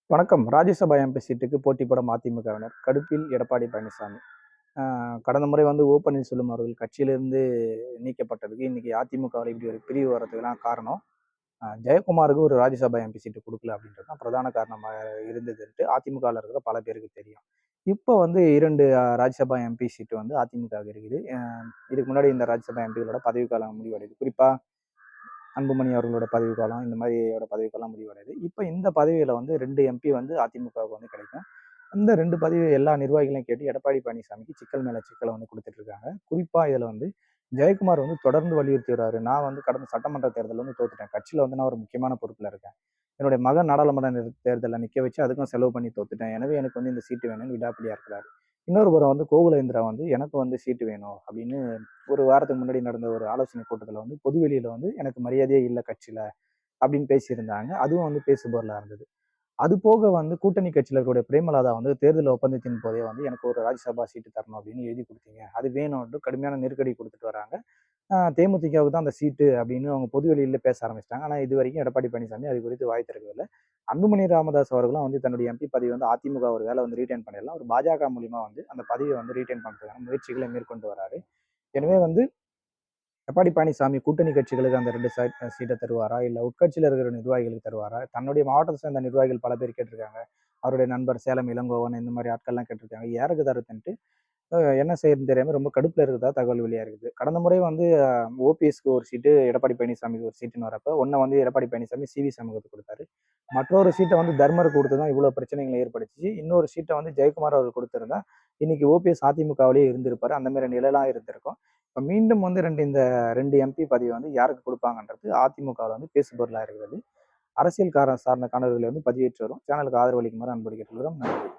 வணக்கம். ராஜ்யசபா எம்பி சீட்டுக்கு போட்டி போடும் அதிமுகவினர் கடுப்பில் எடப்பாடி பழனிசாமி. கடந்த முறை வந்து ஓ பன்னீர்செல்வம் அவர்கள் கட்சியிலிருந்து நீக்கப்பட்டதுக்கு இன்னைக்கு அதிமுகவில் இப்படி ஒரு பிரிவு வர்றதுக்கெல்லாம் காரணம் ஜெயக்குமாருக்கு ஒரு ராஜ்யசபா எம்பி சீட்டு கொடுக்கல அப்படின்றது தான் பிரதான காரணமாக இருந்ததுன்ட்டு அதிமுகவில் இருக்கிற பல பேருக்கு தெரியும். இப்போ வந்து 2 ராஜ்யசபா எம்பி சீட்டு வந்து அதிமுகவுக்கு இருக்குது. இதுக்கு முன்னாடி இந்த ராஜ்யசபா எம்பிகளோட பதவிக்காலம் முடிவடையுது. குறிப்பா அன்புமணி அவர்களோட பதவிக்காலம் இந்த மாதிரியோட பதவிக்காலம் முடிவடையுது. இப்போ இந்த பதவியில வந்து 2 எம்பி வந்து அதிமுகவுக்கு வந்து கிடைக்கும். இந்த 2 பதவி எல்லா நிர்வாகிகளையும் கேட்டு எடப்பாடி பழனிசாமிக்கு சிக்கல் மேல சிக்கலை வந்து கொடுத்துட்டு இருக்காங்க. குறிப்பா இதுல வந்து ஜெயக்குமார் வந்து தொடர்ந்து வலியுறுத்தி வர்றாரு. நான் வந்து கடந்த சட்டமன்ற தேர்தலில் வந்து தோத்துட்டேன். கட்சியில வந்து நான் ஒரு முக்கியமான பொறுப்புல இருக்கேன். என்னுடைய மகன் நாடாளுமன்ற தேர்தலில் நிக்க வச்சு அதுக்கும் செலவு பண்ணி தோத்துட்டேன். எனவே எனக்கு வந்து இந்த சீட்டு வேணும்னு விடாப்பிடியா இருக்கிறாரு. இன்னொரு புறம் வந்து கோகுலேந்திரா வந்து எனக்கு வந்து சீட்டு வேணும் அப்படின்னு ஒரு வாரத்துக்கு முன்னாடி நடந்த ஒரு ஆலோசனை கூட்டத்துல வந்து பொதுவெளியில வந்து எனக்கு மரியாதையே இல்லை கட்சியில அப்படின்னு பேசியிருந்தாங்க. அதுவும் வந்து பேசுபொருளா இருந்தது. அது போக வந்து கூட்டணி கட்சியில இருக்கக்கூடிய பிரேமலதா வந்து தேர்தல் ஒப்பந்தத்தின் போதே வந்து எனக்கு ஒரு ராஜ்யசபா சீட்டு தரணும் அப்படின்னு எழுதி கொடுத்தீங்க. அது வேணும்னு கடுமையான நெருக்கடி கொடுத்துட்டு வராங்க. தேமுதிகவுக்கு தான் அந்த சீட்டு அப்படின்னு அவங்க பொது வெளியில பேச ஆரம்பிச்சிட்டாங்க. ஆனா இது வரைக்கும் எடப்பாடி பழனிசாமி அது குறித்து வாய் திறக்கவில்லை. அன்புமணி ராமதாஸ் அவர்களும் வந்து தன்னுடைய எம்பி பதவி வந்து அதிமுக ஒரு வேலை வந்து ரீட்டைன் பண்ணிடலாம். ஒரு பாஜக மூலியமா வந்து அந்த பதவியை வந்து ரீட்டைன் பண்றதுக்கான முயற்சிகளை மேற்கொண்டு வராரு. எனவே வந்து எடப்பாடி பழனிசாமி கூட்டணி கட்சிகளுக்கு அந்த 2 சீட்டை தருவாரா? இல்ல உட்கட்சியில இருக்கிற நிர்வாகிகளுக்கு தருவாரா? தன்னுடைய மாவட்டத்தை சேர்ந்த நிர்வாகிகள் பல பேர் கேட்டிருக்காங்க. அவருடைய நண்பர் சேலம் இளங்கோவன் இந்த மாதிரி ஆட்கள்லாம் கேட்டிருக்காங்க. யாருக்கு தரதுன்ட்டு என்ன செய்யறதுன்னு தெரியாம ரொம்ப கடுப்புல இருக்கிறதா தகவல் வெளியா இருக்குது. கடந்த முறை வந்து ஓபிஎஸ்க்கு ஒரு சீட்டு, எடப்பாடி பழனிசாமிக்கு ஒரு சீட்டுன்னு வரப்ப, ஒண்ண வந்து எடப்பாடி பழனிசாமி சிவி சண்முகத்துக்கு கொடுத்தாரு. மற்றொரு சீட்டை வந்து தர்மருக்கு கொடுத்து தான் இவ்வளவு பிரச்சனைகள் ஏற்பட்டுச்சு. இன்னொரு சீட்டை வந்து ஜெயக்குமார் அவர் கொடுத்திருந்தா, இன்னைக்கு ஓபிஎஸ் அதிமுகவிலேயே இருந்திருப்பாரு. அந்த மாதிரி நிலையெல்லாம் இருந்திருக்கும். இப்ப மீண்டும் வந்து இந்த 2 எம்பி பதவி வந்து யாருக்கு கொடுப்பாங்கன்றது அதிமுகவில் வந்து பேசுபொருளா இருக்கிறது. அரசியல் சார்ந்த காணொலிகளை வந்து பதிவேற்றி வரும். சேனலுக்கு ஆதரவு அளிக்குமாறு அன்போடு கேட்டுக்கொள்கிறோம். நன்றி.